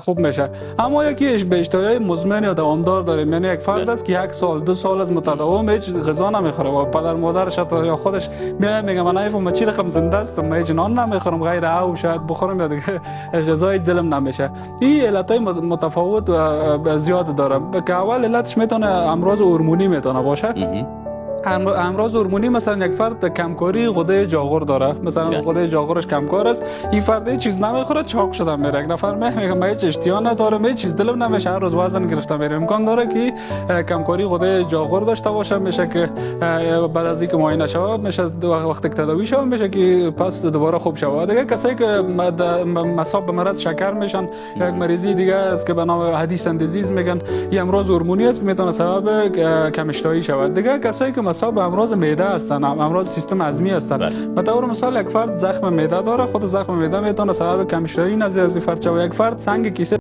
خوب میشه. اما یکیش به اشتهای مزمن یا دوامدار داریم، یعنی یک فرد است که یک سال دو سال از متداوم هیچ غذا نمیخوره و پدر مادرش یا خودش میاد میگه من نمیفهمم چی رقم زنده استم، هیچ نان نمیخورم غیر او شاید بخورم یا دیگه غذای دلم نمیشه. این علتای متفاوت و زیاد داره که اول علتش میتونه امراض هورمونی میتونه باشه. امراض هورمونی مثلا یک فرد کمکاری غده جاغور داره، مثلا غده جاغورش کمکار است، این فرد هیچ چیز نمیخوره چاق شده میره. یک نفر میگه من هیچ اشتها ندارم هیچ چیز دلم نمیشه هر روز وزن گرفته میره. امکان داره که کمکاری غده جاغور داشته باشه، میشه که بعد از اینکه معاینه شوه میشه وقتی که تداوی شوه میشه که پس دوباره خوب شوه. دیگه کسایی که مصاب به مرض شکر میشن، یک مریضی دیگه است که به نام هدیسن دیزیز میگن، این امراض هورمونی است که میتونه سبب کم اشتهایی شود. دیگه کسایی که مصاب به امراض معده هستن، امراض سیستم هضمی هستن، به طور مثال یک فرد زخم معده داره، خود زخم معده میتونه سبب کم اشتهایی نزدیک از فرد شود. یک فرد سنگ کیسه